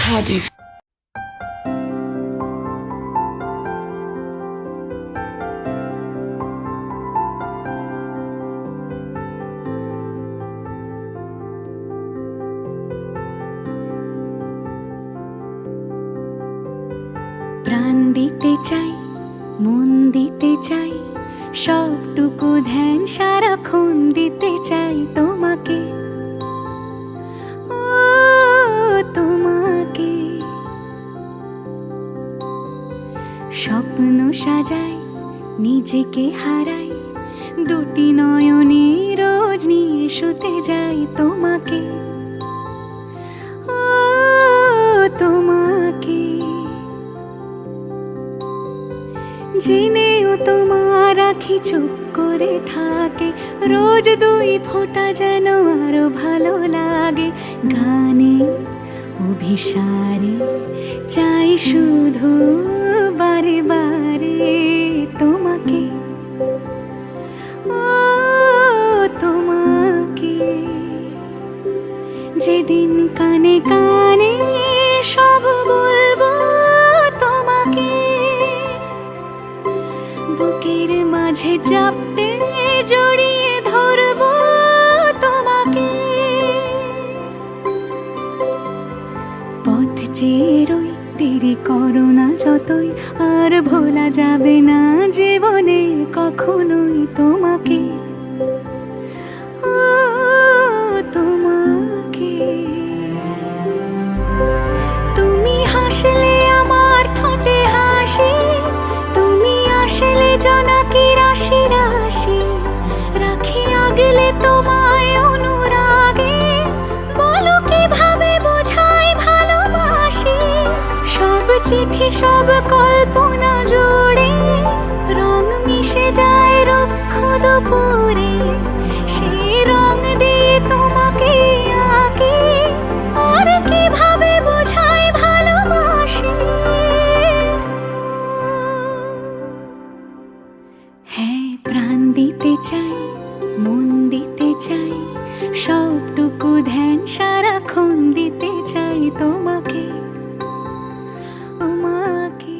Radio প্রাণ দিতে চাই, মন দিতে চাই, সবটুকু ধ্যান সারাক্ষণ দিতে চাই তোমাকে, ও তোমাকে। স্বপ্ন সাজাই, নিজেকে হারাই, দুটি নয়নে রোজ নিয়ে শুতে যাই তোমাকে, ও তোমাকে। জেনেও তোমার আখি চুপ করে থাকে, রোজ দুই ফোঁটা যেন আরো ভালো লাগে। গানে অভিসারে চাই শুধু বারে বারে তোমাকে, ও তোমাকে। যেদিন কানে কানে সব বলবো তোমাকে, বুকের মাঝে চাপতে জড়িয়ে ধরবো তোমাকে। পথ চেয়ে রই, দেরি করো না যতই, আর ভোলা যাবে না জীবনে কখনোই তোমাকে, ও তোমাকে। তুমি হাসলে আমার ঠোঁটে হাসি, তুমি আসলে জোনাকি রাশি রাশি, রাখি আগলে তোমায় অনুরাগে, বলো কিভাবে বোঝাই ভালোবাসি। সব চিঠি সব কল্পনা জুড়ে রং মিশে যায় রুক্ষ দুপুরে, সেই রং দিয়ে তোমাকে আঁকি, আর কিভাবে বোঝাই ভালোবাসি। হ্যাঁ, প্রাণ দিতে চাই, মন দিতে চাই, সবটুকু ধ্যান সারাক্ষণ দিতে চাই তোমাকে, তোমাকে।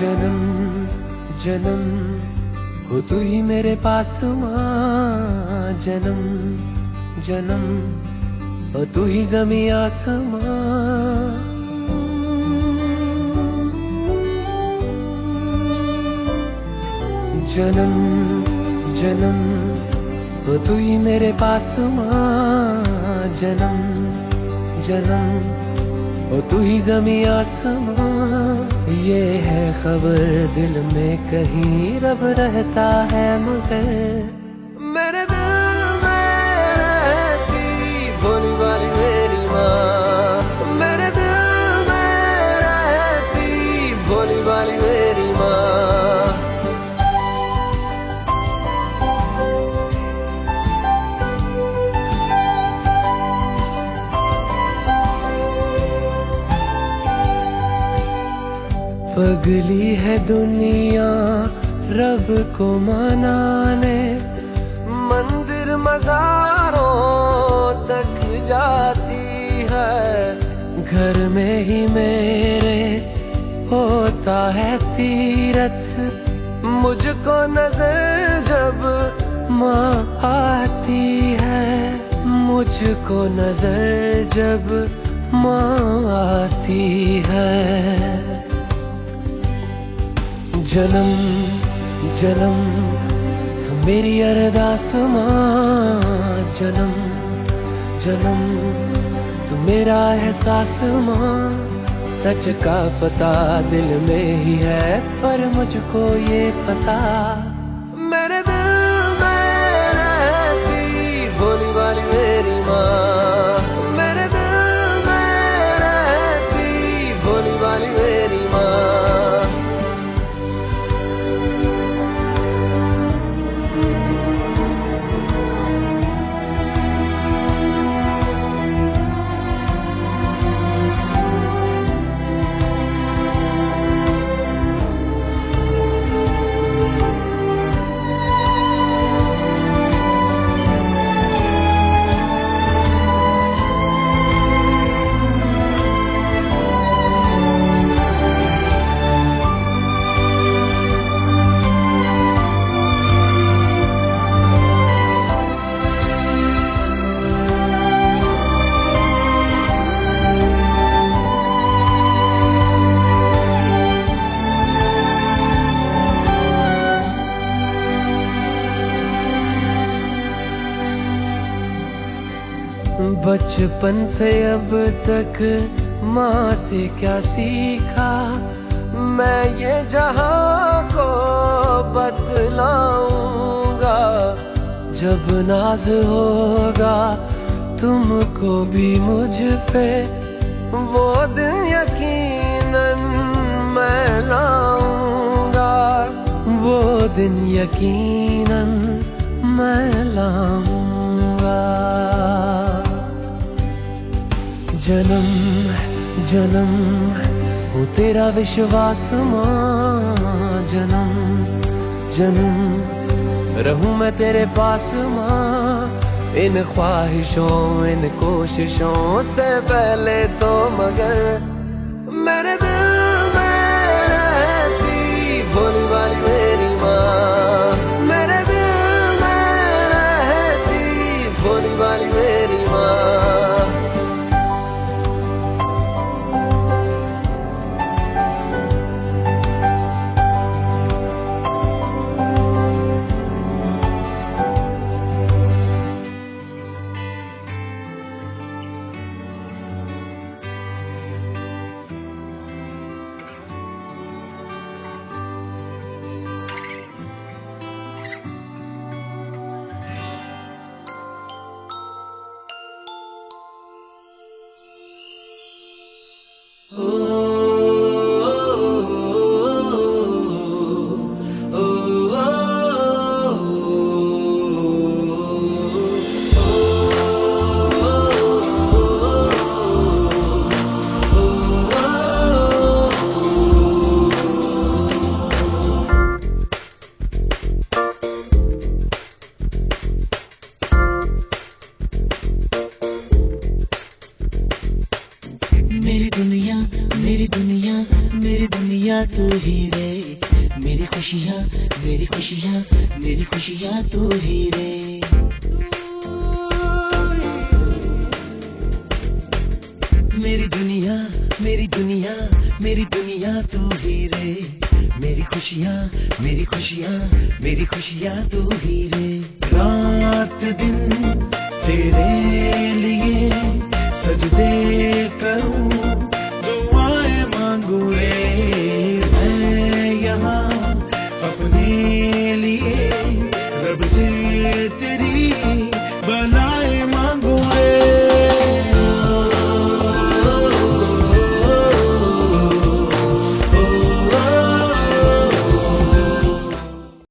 जन्म जन्म हो तू ही मेरे पास माँ, जन्म जन्म हो तू ही ज़मीं आसमां। जन्म जन्म हो तू ही मेरे पास माँ, जन्म जन्म ओ तू ही ज़मीं आसमां, ये है खबर दिल में कहीं रब रहता है मगर मेरे दिल में रहती भोली वाली मेरी माँ, मेरे दिल में रहती भोली वाली मेरी माँ। पगली है दुनिया रब को मनाने, मंदिर मज़ारों तक जाती है, घर में ही मेरे होता है तीरथ, मुझको नजर जब माँ आती है, मुझको नजर जब माँ आती है। जन्म जन्म तू मेरी अरदास माँ, जन्म जन्म तू मेरा एहसास माँ, सच का पता दिल में ही है पर मुझको ये पता मेरे दिल में रहती भोली वाली मेरी माँ, मेरे दिल में रहती भोली वाली मेरी माँ। बचपन से अब तक माँ से क्या सीखा, मैं ये जहां को बतलाऊंगा, जब नाज होगा तुमको भी मुझ पे, वो दिन यकीनन मैं लाऊंगा, वो दिन यकीनन मैं लाऊंगा। जन्म जन्म हूँ तेरा विश्वास माँ, जन्म जन्म रहूं मैं तेरे पास माँ, इन ख्वाहिशों इन कोशिशों से पहले तो मगर मेरे दिल में रहती भोली वाली मेरी माँ, मेरे दिल में रहती भोली वाली मेरी माँ। तू ही रे, मेरी खुशियाँ मेरी खुशियाँ मेरी खुशियाँ तू ही रे। मेरी दुनिया मेरी दुनिया मेरी दुनिया तू ही रे, मेरी खुशियाँ मेरी खुशियाँ मेरी खुशियाँ तू ही रे। रात दिन तेरे लिए सजदे